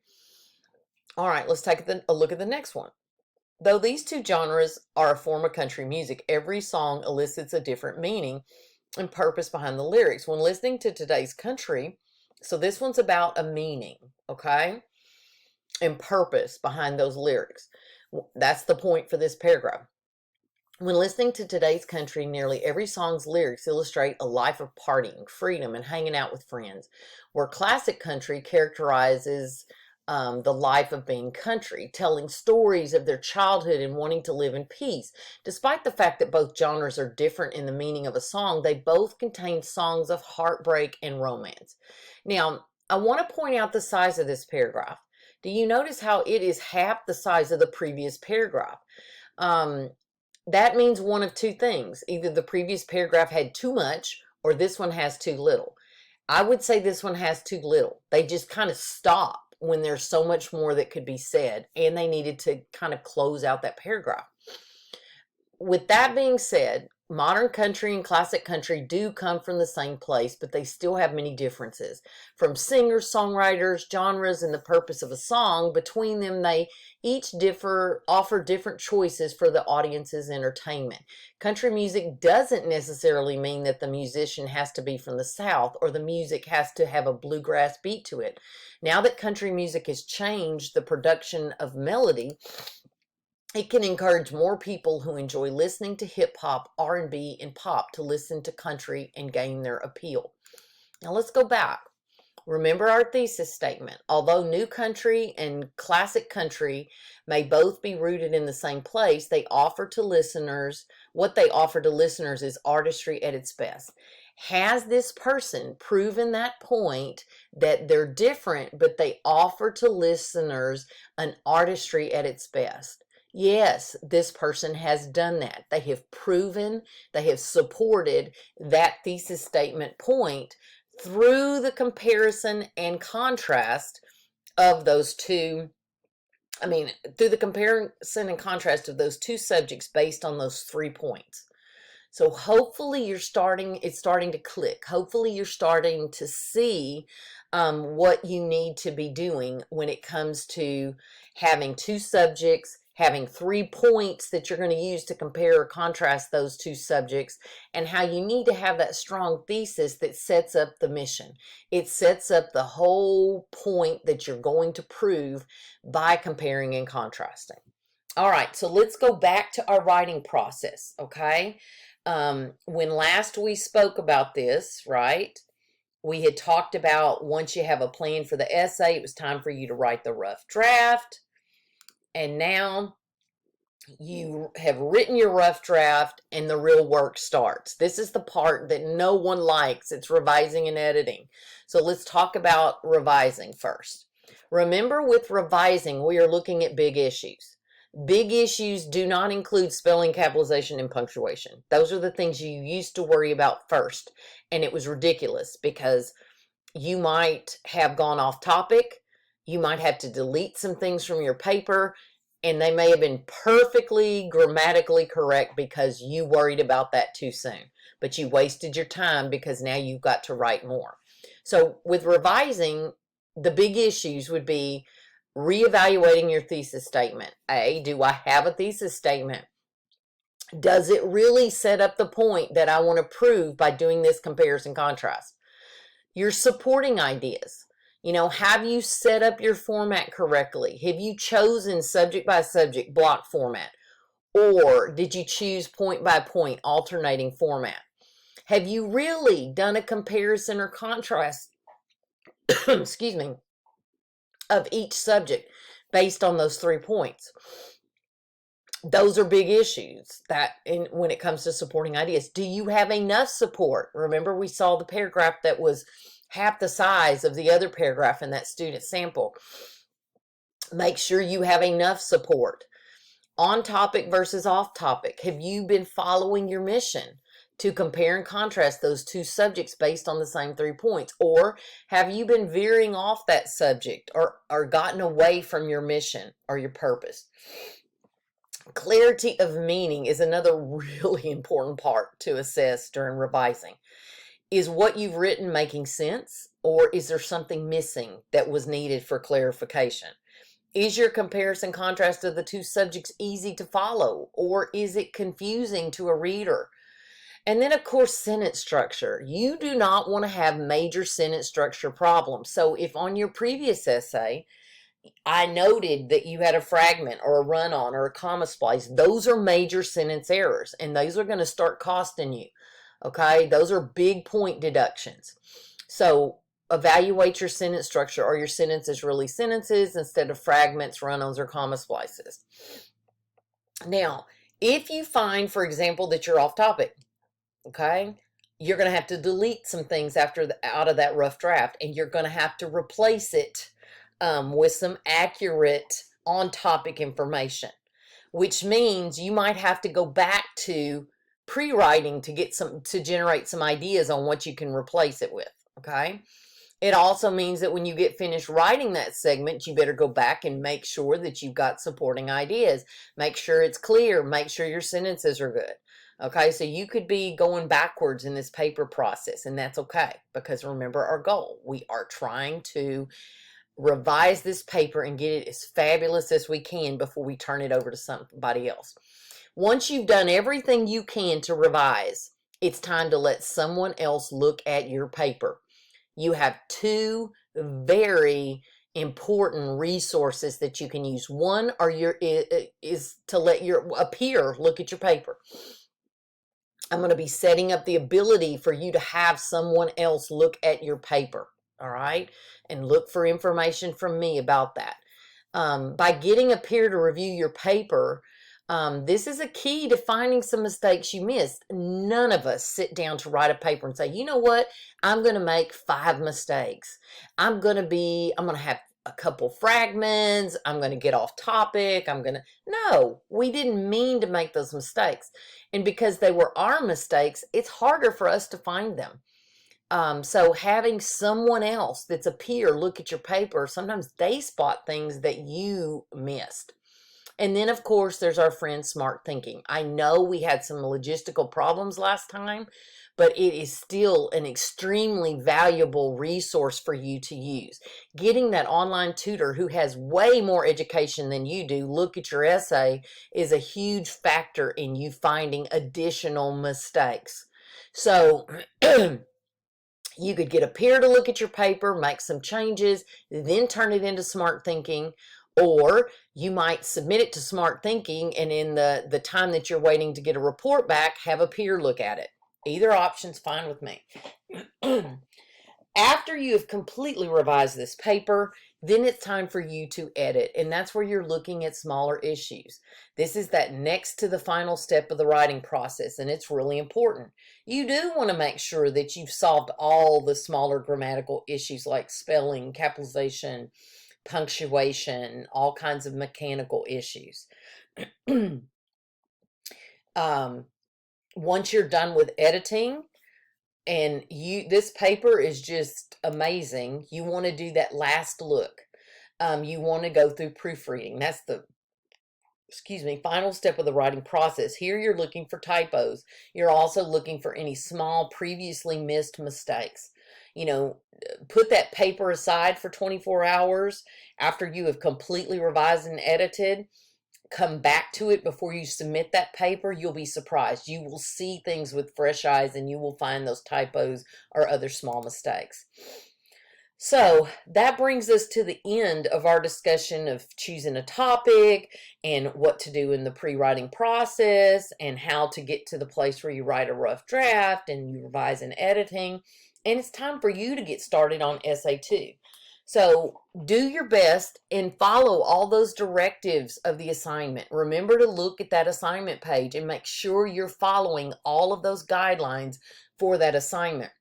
All right, let's take a look at the next one. Though these two genres are a form of country music, every song elicits a different meaning and purpose behind the lyrics. When listening to today's country, so this one's about a meaning, okay, and purpose behind those lyrics. That's the point for this paragraph. When listening to today's country, nearly every song's lyrics illustrate a life of partying, freedom, and hanging out with friends, where classic country characterizes the life of being country, telling stories of their childhood and wanting to live in peace. Despite the fact that both genres are different in the meaning of a song, they both contain songs of heartbreak and romance. Now, I want to point out the size of this paragraph. Do you notice how it is half the size of the previous paragraph? That means one of two things. Either the previous paragraph had too much or this one has too little. I would say this one has too little. They just kind of stop when there's so much more that could be said, and they needed to kind of close out that paragraph. With that being said, modern country and classic country do come from the same place, but they still have many differences. From singers, songwriters, genres, and the purpose of a song, between them they each offer different choices for the audience's entertainment. Country music doesn't necessarily mean that the musician has to be from the South or the music has to have a bluegrass beat to it. Now that country music has changed the production of melody, it can encourage more people who enjoy listening to hip hop, R&B, and pop to listen to country and gain their appeal. Now let's go back. Remember our thesis statement. Although new country and classic country may both be rooted in the same place, what they offer to listeners is artistry at its best. Has this person proven that point, that they're different, but they offer to listeners an artistry at its best? Yes, this person has done that. They have proven, they have supported that thesis statement point through the comparison and contrast of those two, through the comparison and contrast of those two subjects based on those 3 points. So hopefully it's starting to click. Hopefully you're starting to see what you need to be doing when it comes to having two subjects having 3 points that you're going to use to compare or contrast those two subjects, and how you need to have that strong thesis that sets up the mission. It sets up the whole point that you're going to prove by comparing and contrasting. All right, so let's go back to our writing process, okay? When last we spoke about this, right, we had talked about once you have a plan for the essay, it was time for you to write the rough draft. And now you have written your rough draft and the real work starts. This is the part that no one likes. It's revising and editing. So let's talk about revising first. Remember, with revising, we are looking at big issues. Big issues do not include spelling, capitalization, and punctuation. Those are the things you used to worry about first. And it was ridiculous because you might have gone off topic. You might have to delete some things from your paper, and they may have been perfectly grammatically correct because you worried about that too soon. But you wasted your time because now you've got to write more. So with revising, the big issues would be reevaluating your thesis statement. A, do I have a thesis statement? Does it really set up the point that I want to prove by doing this comparison contrast? Your supporting ideas. You know, have you set up your format correctly? Have you chosen subject by subject block format? Or did you choose point by point alternating format? Have you really done a comparison or contrast, excuse me, of each subject based on those 3 points? Those are big issues when it comes to supporting ideas. Do you have enough support? Remember, we saw the paragraph that was half the size of the other paragraph in that student sample. Make sure you have enough support. On topic versus off topic. Have you been following your mission to compare and contrast those two subjects based on the same 3 points? Or have you been veering off that subject or gotten away from your mission or your purpose? Clarity of meaning is another really important part to assess during revising. Is what you've written making sense, or is there something missing that was needed for clarification? Is your comparison contrast of the two subjects easy to follow, or is it confusing to a reader? And then, of course, sentence structure. You do not want to have major sentence structure problems. So if on your previous essay, I noted that you had a fragment or a run-on or a comma splice, those are major sentence errors, and those are going to start costing you. Okay, those are big point deductions. So evaluate your sentence structure. Are your sentences really sentences instead of fragments, run-ons, or comma splices? Now, if you find, for example, that you're off topic, okay, you're going to have to delete some things out of that rough draft, and you're going to have to replace it with some accurate on-topic information, which means you might have to go back to pre-writing to generate some ideas on what you can replace it with. Okay, it also means that when you get finished writing that segment, you better go back and make sure that you've got supporting ideas. Make sure it's clear. Make sure your sentences are good. Okay, so you could be going backwards in this paper process, and that's okay, because remember our goal. We are trying to revise this paper and get it as fabulous as we can before we turn it over to somebody else. Once you've done everything you can to revise, it's time to let someone else look at your paper. You have 2 very important resources that you can use. One is to let a peer look at your paper. I'm going to be setting up the ability for you to have someone else look at your paper. All right, and look for information from me about that. By getting a peer to review your paper, this is a key to finding some mistakes you missed. None of us sit down to write a paper and say, you know what, I'm going to make 5 mistakes. I'm going to have a couple fragments. I'm going to get off topic. No, we didn't mean to make those mistakes. And because they were our mistakes, it's harder for us to find them. So having someone else that's a peer look at your paper, sometimes they spot things that you missed. And then, of course, there's our friend Smart Thinking. I know we had some logistical problems last time, but it is still an extremely valuable resource for you to use. Getting that online tutor who has way more education than you do look at your essay is a huge factor in you finding additional mistakes. So you could get a peer to look at your paper, make some changes, then turn it into Smart Thinking, or you might submit it to Smart Thinking, and in the time that you're waiting to get a report back, have a peer look at it. Either option's fine with me. After you have completely revised this paper, then it's time for you to edit, and that's where you're looking at smaller issues. This is that next to the final step of the writing process, and it's really important. You do want to make sure that you've solved all the smaller grammatical issues like spelling, capitalization, punctuation, all kinds of mechanical issues. Once you're done with editing, and this paper is just amazing, you want to do that last look. You want to go through proofreading. That's the final step of the writing process. Here you're looking for typos. You're also looking for any small previously missed mistakes. Put that paper aside for 24 hours after you have completely revised and edited. Come back to it before you submit that paper. You'll be surprised. You will see things with fresh eyes, and you will find those typos or other small mistakes. So that brings us to the end of our discussion of choosing a topic and what to do in the pre-writing process and how to get to the place where you write a rough draft and you revise and editing. And it's time for you to get started on Essay 2. So do your best and follow all those directives of the assignment. Remember to look at that assignment page and make sure you're following all of those guidelines for that assignment.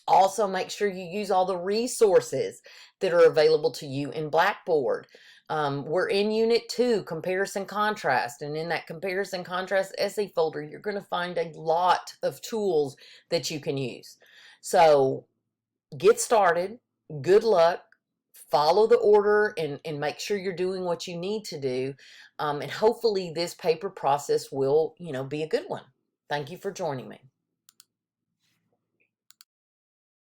Also, make sure you use all the resources that are available to you in Blackboard. We're in Unit 2, Comparison Contrast, and in that Comparison Contrast essay folder, you're going to find a lot of tools that you can use. So get started. Good luck. Follow the order and make sure you're doing what you need to do. And hopefully this paper process will, be a good one. Thank you for joining me.